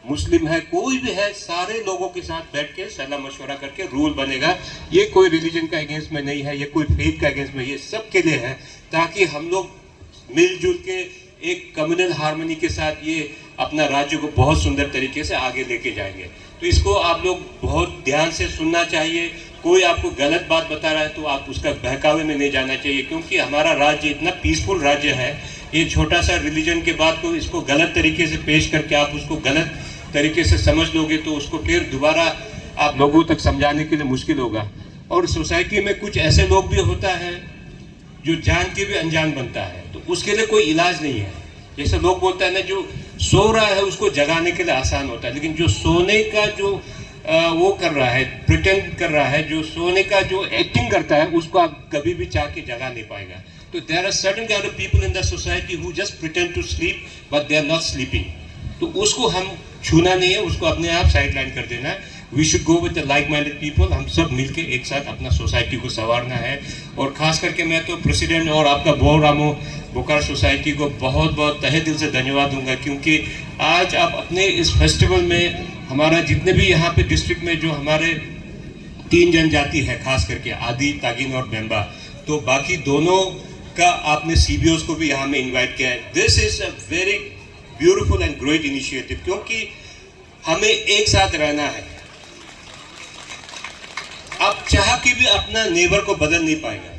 मुस्लिम है, कोई भी है, सारे लोगों के साथ बैठ के सलाह मशवरा करके रूल बनेगा। ये कोई रिलीजन का अगेंस्ट में नहीं है, ये कोई फेथ का अगेंस्ट में, ये सबके लिए है, ताकि हम लोग मिलजुल के एक कम्युनल हार्मनी के साथ ये अपना राज्य को बहुत सुंदर तरीके से आगे लेके जाएंगे। तो इसको आप लोग बहुत ध्यान से सुनना चाहिए। कोई आपको गलत बात बता रहा है तो आप उसका बहकावे में नहीं जाना चाहिए, क्योंकि हमारा राज्य इतना पीसफुल राज्य है। ये छोटा सा रिलीजन के बाद को इसको गलत तरीके से पेश करके आप उसको गलत तरीके से समझ लोगे तो उसको फिर दोबारा आप लोगों तक समझाने के लिए मुश्किल होगा। और सोसाइटी में कुछ ऐसे लोग भी होता है जो जान के भी अनजान बनता है, तो उसके लिए कोई इलाज नहीं है। जैसे लोग बोलते हैं ना, जो सो रहा है उसको जगाने के लिए आसान होता है, लेकिन जो सोने का जो वो कर रहा है, प्रिटेंड कर रहा है, जो सोने का जो एक्टिंग करता है, उसको आप कभी भी चाह के जगा नहीं पाएगा। तो there are certain kind of people in the society who just pretend to sleep but they are not sleeping. तो उसको हम छूना नहीं है, उसको अपने आप साइडलाइन कर देना है। We should go with the like minded people. हम सब मिलके एक साथ अपना सोसाइटी को संवारना है। और खास करके मैं तो प्रेसिडेंट और आपका बोरामो बोकारो सोसाइटी को बहुत बहुत तहे दिल से धन्यवाद दूंगा, क्योंकि आज आप अपने इस फेस्टिवल में हमारा जितने भी यहाँ पे डिस्ट्रिक्ट में जो हमारे 3 जनजाति है, खास करके आदि, तागिन और बेम्बा, तो बाकी दोनों का आपने सीबीओस को भी यहाँ में इन्वाइट किया है। This is a very beautiful and great initiative, क्योंकि हमें एक साथ रहना है। आप चाह के भी अपना नेबर को बदल नहीं पाएगा,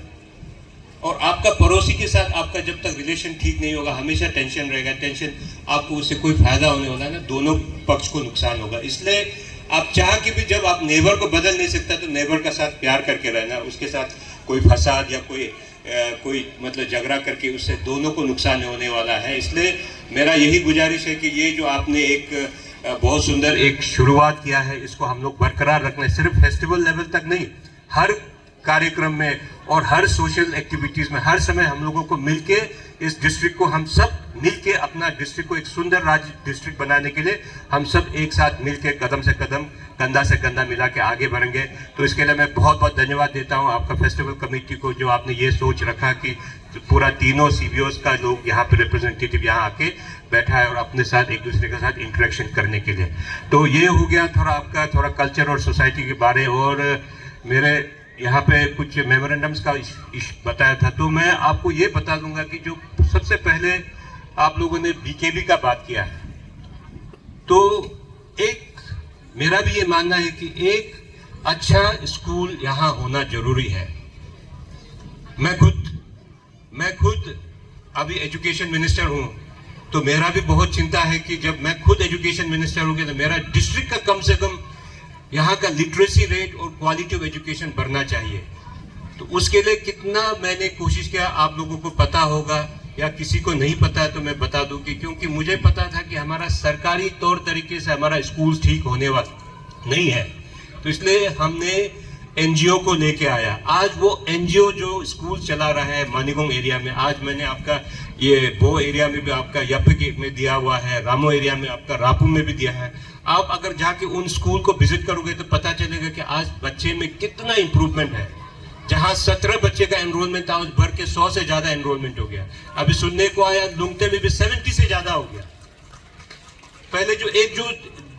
और आपका पड़ोसी के साथ आपका जब तक रिलेशन ठीक नहीं होगा, हमेशा टेंशन रहेगा। टेंशन आपको उससे कोई फायदा होने वाला है ना, दोनों पक्ष को नुकसान होगा। इसलिए आप चाह के भी जब आप नेबर को बदल नहीं सकता, तो नेबर का साथ प्यार करके रहना, उसके साथ कोई फसाद या कोई मतलब झगड़ा करके उससे दोनों को नुकसान होने वाला है। इसलिए मेरा यही गुजारिश है कि ये जो आपने एक बहुत सुंदर एक शुरुआत किया है, इसको हम लोग बरकरार रखना है। सिर्फ फेस्टिवल लेवल तक नहीं, हर कार्यक्रम में और हर सोशल एक्टिविटीज में हर समय हम लोगों को मिलके इस डिस्ट्रिक्ट को, हम सब मिलके अपना डिस्ट्रिक्ट को एक सुंदर राज्य डिस्ट्रिक्ट बनाने के लिए हम सब एक साथ मिलके कदम से कदम, कंधा से कंधा मिला के आगे बढ़ेंगे। तो इसके लिए मैं बहुत बहुत धन्यवाद देता हूं आपका फेस्टिवल कमेटी को, जो आपने ये सोच रखा कि पूरा तीनों सीबीओस का लोग यहाँ पे रिप्रेजेंटेटिव यहाँ आके बैठा है और अपने साथ एक दूसरे के साथ इंटरेक्शन करने के लिए। तो ये हो गया थोड़ा आपका थोड़ा कल्चर और सोसाइटी के बारे। और मेरे यहाँ पे कुछ मेमोरेंडम्स का बताया था, तो मैं आपको ये बता दूंगा कि जो सबसे पहले आप लोगों ने बीकेबी का बात किया है, तो एक मेरा भी ये मानना है कि एक अच्छा स्कूल यहाँ होना जरूरी है। मैं खुद अभी एजुकेशन मिनिस्टर हूँ, तो मेरा भी बहुत चिंता है कि जब मैं खुद एजुकेशन मिनिस्टर हूँ तो मेरा डिस्ट्रिक्ट का कम से कम यहाँ का लिटरेसी रेट और क्वालिटी ऑफ एजुकेशन बढ़ना चाहिए। तो उसके लिए कितना मैंने कोशिश किया आप लोगों को पता होगा, या किसी को नहीं पता है तो मैं बता दूं कि क्योंकि मुझे पता था कि हमारा सरकारी तौर तरीके से हमारा स्कूल ठीक होने वाला नहीं है, तो इसलिए हमने एनजीओ को लेके आया। आज वो एनजीओ जो स्कूल चला रहा है मानिगोंग एरिया में, आज मैंने आपका ये बो एरिया में भी आपका यपिक में दिया हुआ है, रामो एरिया में आपका रापू में भी दिया है। आप अगर जाके उन स्कूल को विजिट करोगे तो पता चलेगा कि आज बच्चे में कितना इंप्रूवमेंट है। जहां 17 बच्चे का एनरोलमेंट था, उस भर के 100 से ज्यादा एनरोलमेंट हो गया। अभी सुनने को आया लुंगते में भी 70 से ज्यादा हो गया। पहले जो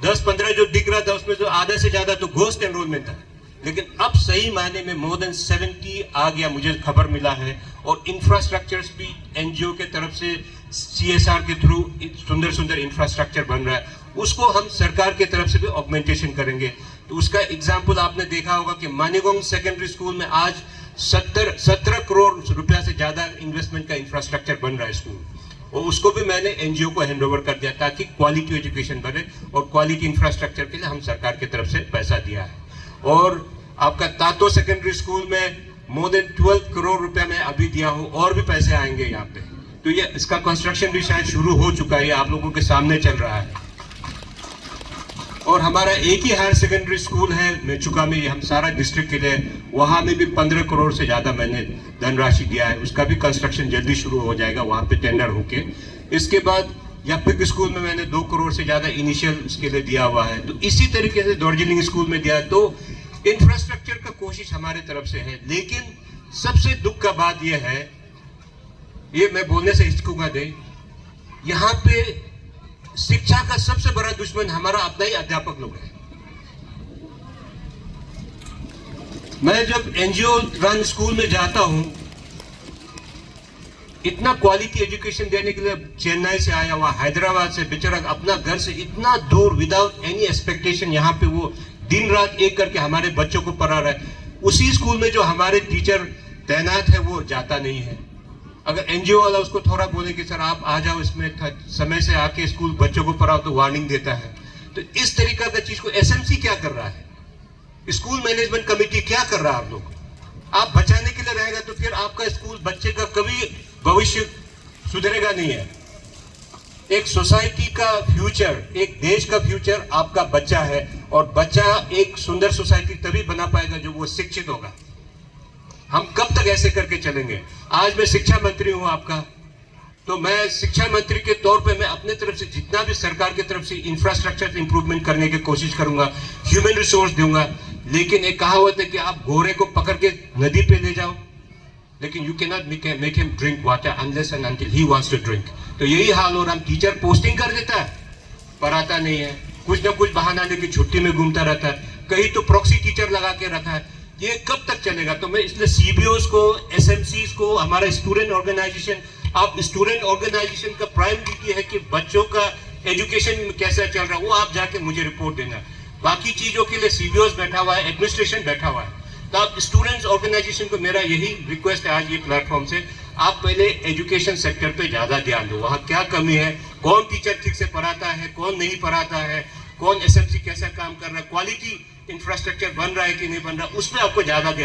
10-15 जो दिख रहा था उसमें जो आधा से ज्यादा तो घोस्ट एनरोलमेंट था, लेकिन अब सही मायने में मोर देन 70 आ गया, मुझे खबर मिला है। और इंफ्रास्ट्रक्चर्स भी एनजीओ के तरफ से सीएसआर के थ्रू सुंदर सुंदर इंफ्रास्ट्रक्चर बन रहा है, उसको हम सरकार के तरफ से भी ऑगमेंटेशन करेंगे। तो उसका एग्जाम्पल आपने देखा होगा कि मानिगोंग सेकेंडरी स्कूल में आज 17 करोड़ रुपया से ज्यादा इन्वेस्टमेंट का इंफ्रास्ट्रक्चर बन रहा है स्कूल, और उसको भी मैंने एनजीओ को हैंडओवर कर दिया ताकि क्वालिटी एजुकेशन बने। और क्वालिटी इंफ्रास्ट्रक्चर के लिए हम सरकार की तरफ से पैसा दिया है। और आपका तातो सेकेंडरी स्कूल में मोर देन 12 करोड़ रुपया मैं अभी दिया हूं, और भी पैसे आएंगे यहाँ पे। तो ये इसका कंस्ट्रक्शन भी शायद शुरू हो चुका है, आप लोगों के सामने चल रहा है। और हमारा एक ही हायर सेकेंडरी स्कूल है मेचुका में, ये हम सारा डिस्ट्रिक्ट के लिए, वहां में भी 15 करोड़ से ज्यादा मैंने धनराशि दिया है। उसका भी कंस्ट्रक्शन जल्दी शुरू हो जाएगा, वहां पे टेंडर होके। इसके बाद यपिक स्कूल में मैंने 2 करोड़ से ज्यादा इनिशियल उसके लिए दिया हुआ है। तो इसी तरीके से दार्जिलिंग स्कूल में दिया। तो इंफ्रास्ट्रक्चर का कोशिश हमारे तरफ से है, लेकिन सबसे दुख का बात यह है, ये मैं बोलने से हिचकूंगा दे, यहाँ पे शिक्षा का सबसे बड़ा दुश्मन हमारा अपना ही अध्यापक लोग है। मैं जब एनजीओ रन स्कूल में जाता हूं, इतना क्वालिटी एजुकेशन देने के लिए चेन्नई से आया हुआ, हैदराबाद से, बेचारा अपना घर से इतना दूर विदाउट एनी एक्सपेक्टेशन यहाँ पे वो दिन रात एक करके हमारे बच्चों को पढ़ा रहा है। उसी स्कूल में जो हमारे टीचर तैनात है वो जाता नहीं है। अगर एनजीओ वाला उसको थोड़ा बोले कि सर आप आ जाओ इसमें समय से आके स्कूल बच्चों को पढ़ाओ, तो वार्निंग देता है। तो इस तरीका का चीज को एसएमसी क्या कर रहा है, स्कूल मैनेजमेंट कमेटी क्या कर रहा है? आप लोग आप बचाने के लिए रहेगा तो फिर आपका स्कूल बच्चे का कभी भविष्य सुधरेगा नहीं है। एक सोसाइटी का फ्यूचर, एक देश का फ्यूचर आपका बच्चा है, और बच्चा एक सुंदर सोसाइटी तभी बना पाएगा जो वो शिक्षित होगा। हम कब तक ऐसे करके चलेंगे? आज मैं शिक्षा मंत्री हूं आपका, तो मैं शिक्षा मंत्री के तौर पे मैं अपने तरफ से जितना भी सरकार की तरफ से इंफ्रास्ट्रक्चर इंप्रूवमेंट करने की कोशिश करूंगा, ह्यूमन रिसोर्स दूंगा। लेकिन एक कहावत है कि आप घोड़े को पकड़ के नदी पे ले जाओ, लेकिन you can not make him drink water unless and until he wants to drink. तो यही हाल हो रहा है। टीचर पोस्टिंग कर देता है, पढ़ाता नहीं है, कुछ ना कुछ बहाना लेके छुट्टी में घूमता रहता है, कहीं तो प्रॉक्सी टीचर लगा के रखा है। ये कब तक चलेगा? तो मैं इसलिए सीबीओस को, एसएमसीज को, हमारा स्टूडेंट ऑर्गेनाइजेशन, आप स्टूडेंट ऑर्गेनाइजेशन का प्राइम ड्यूटी है कि बच्चों का एजुकेशन कैसा चल रहा है वो आप जाके मुझे रिपोर्ट देना। बाकी चीजों के लिए सीबीओस बैठा हुआ है, एडमिनिस्ट्रेशन बैठा हुआ है। तो आप स्टूडेंट्स ऑर्गेनाइजेशन को मेरा यही रिक्वेस्ट है आज ये प्लेटफॉर्म से, आप पहले एजुकेशन सेक्टर पे ज्यादा ध्यान दो। वहाँ क्या कमी है, कौन टीचर ठीक से पढ़ाता है, कौन नहीं पढ़ाता है, कौन एसएमसी कैसा काम कर रहा है, क्वालिटी इंफ्रास्ट्रक्चर बन रहा है कि नहीं बन रहा, उस पर आपको ज्यादा ध्यान